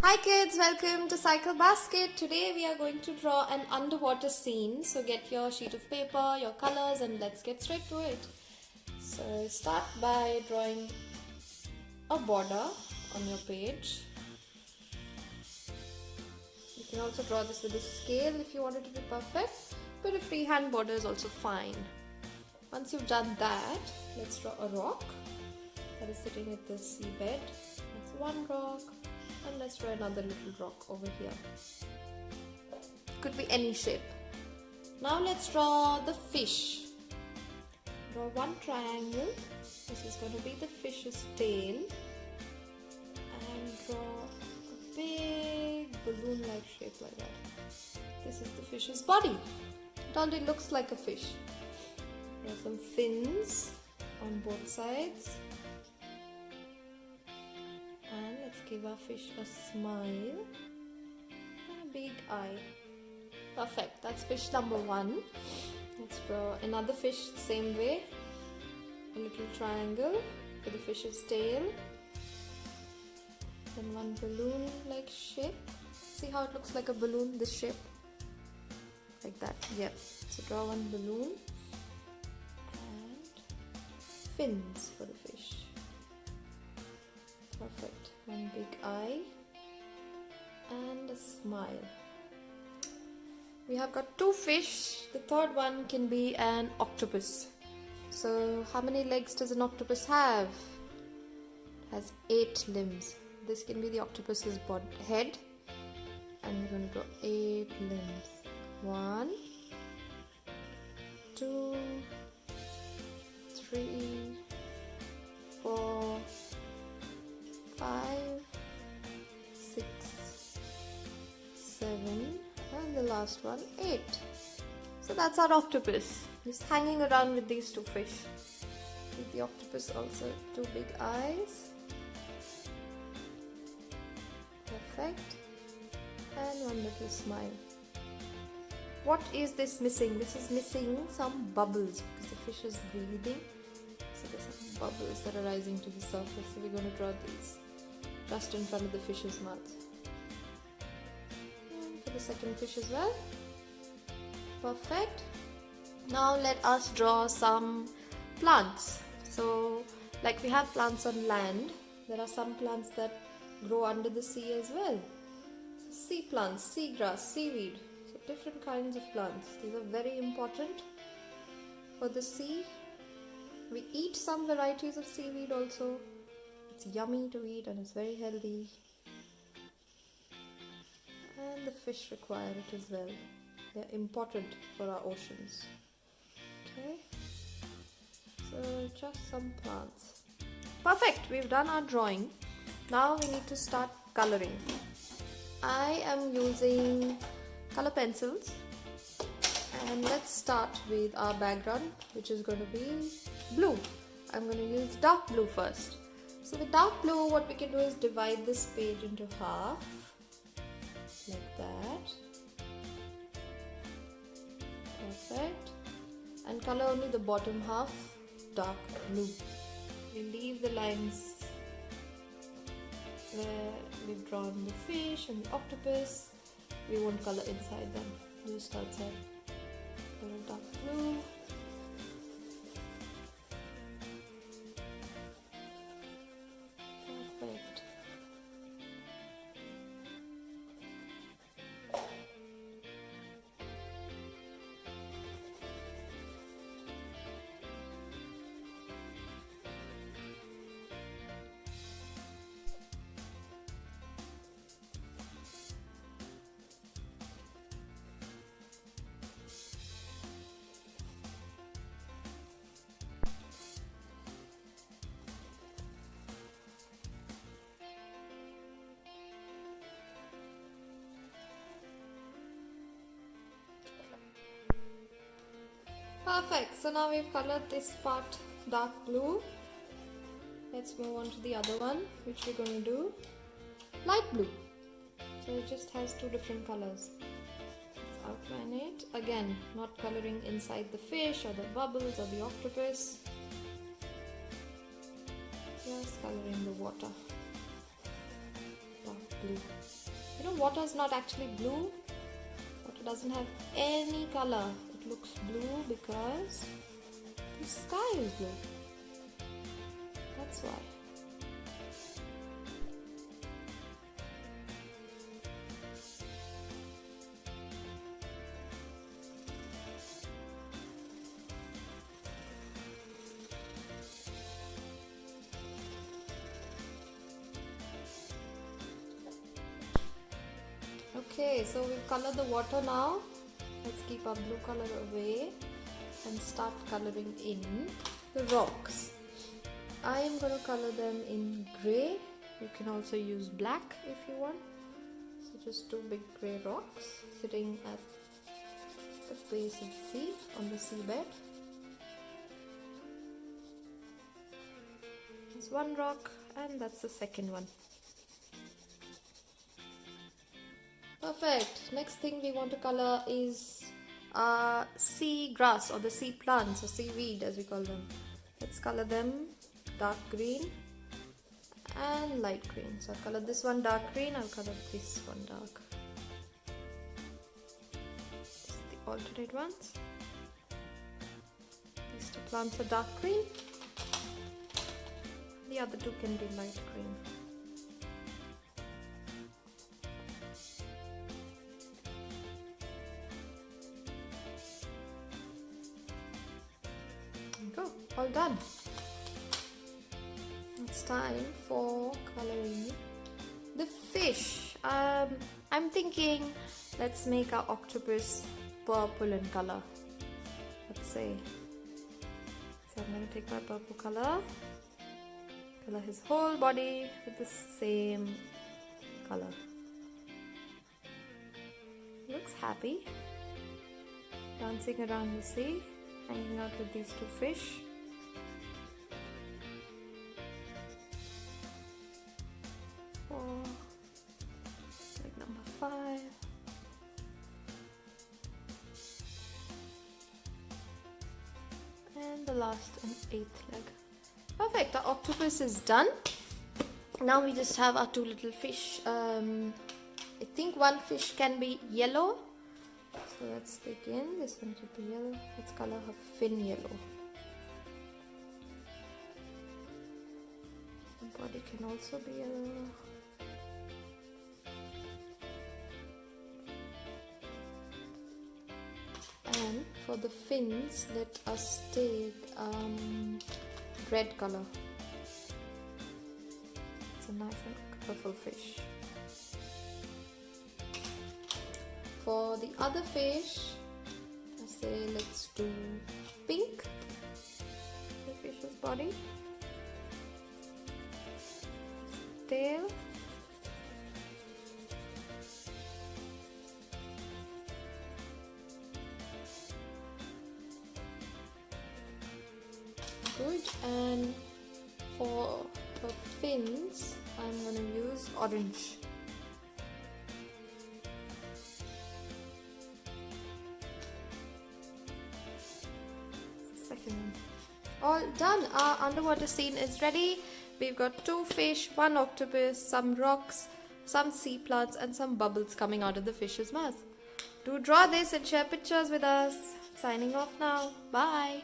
Hi kids, welcome to Cycle Basket. Today we are going to draw an underwater scene. So get your sheet of paper, your colors, and let's get straight to it. So start by drawing a border on your page. You can also draw this with a scale if you want it to be perfect, but a freehand border is also fine. Once you've done that, let's draw a rock that is sitting at the seabed. That's one rock. And let's draw another little rock over here. Could be any shape. Now let's draw the fish. Draw one triangle. This is going to be the fish's tail. And draw a big balloon-like shape like that. This is the fish's body. It already looks like a fish. There are some fins on both sides. And let's give our fish a smile and a big eye. Perfect, that's fish number one. Let's draw another fish the same way. A little triangle for the fish's tail. Then one balloon-like shape. See how it looks like a balloon, this shape? Like that, yep. So draw one balloon and fins for the fish. Perfect. One big eye and a smile. We have got two fish. The third one can be an octopus. So how many legs does an octopus have? It has 8 limbs. This can be the octopus's head. And we're going to draw 8 limbs. 1, 2, 3, 4, 5, 6, 7, and the last one 8. So that's our octopus, just hanging around with these two fish. With the octopus also 2 big eyes. Perfect. And one little smile. What is this missing? This is missing some bubbles because the fish is breathing. So there's some bubbles that are rising to the surface. So we're going to draw these just in front of the fish's mouth. And for the second fish as well. Perfect. Now let us draw some plants. So like we have plants on land, there are some plants that grow under the sea as well. So sea plants, sea grass, seaweed. So different kinds of plants. These are very important for the sea. We eat some varieties of seaweed also. It's yummy to eat and it's very healthy. And the fish require it as well. They're important for our oceans. Okay. So just some plants. Perfect. We've done our drawing. Now we need to start coloring. I am using color pencils. And let's start with our background, which is going to be blue. I'm going to use dark blue first. So with dark blue, what we can do is divide this page into half, like that. Perfect. And color only the bottom half dark blue. We leave the lines where we've drawn the fish and the octopus. We won't color inside them, just outside. Color dark blue. Perfect. Perfect. So now we've colored this part dark blue. Let's move on to the other one, which we're going to do light blue. So it just has 2 different colors. Let's outline it. Again, not coloring inside the fish or the bubbles or the octopus. Just coloring the water. Dark blue. You know, water is not actually blue. Water doesn't have any color. It looks blue because the sky is blue. That's why. Okay, so we've colored the water now. Let's keep our blue color away and start coloring in the rocks. I am going to color them in grey. You can also use black if you want. So just two big grey rocks sitting at the base of the sea, on the seabed. There's one rock and that's the second one. Perfect. Next thing we want to color is sea grass or the sea plants or seaweed as we call them. Let's color them dark green and light green. So I'll color this one dark green, I'll color this one dark. Just the alternate ones. These two plants are dark green. The other two can be light green. Go, all done. It's time for coloring the fish. I'm thinking let's make our octopus purple in color. Let's say. So I'm going to take my purple color, color his whole body with the same color. Looks happy, dancing around the sea, hanging out with these two fish. Leg number 5. And the last and 8th leg. Perfect, our octopus is done. Now we just have our two little fish. I think one fish can be yellow. So let's begin. This one should be yellow. Let's color her fin yellow. The body can also be yellow. And for the fins, let us take red color. It's a nice and colorful fish. For the other fish, I say let's do pink. The fish's body, tail, good. And for the fins, I'm going to use orange. Second one. All done. Our underwater scene is ready. We've got two fish, one octopus, some rocks, some sea plants, and some bubbles coming out of the fish's mouth. Do draw this and share pictures with us. Signing off now. Bye.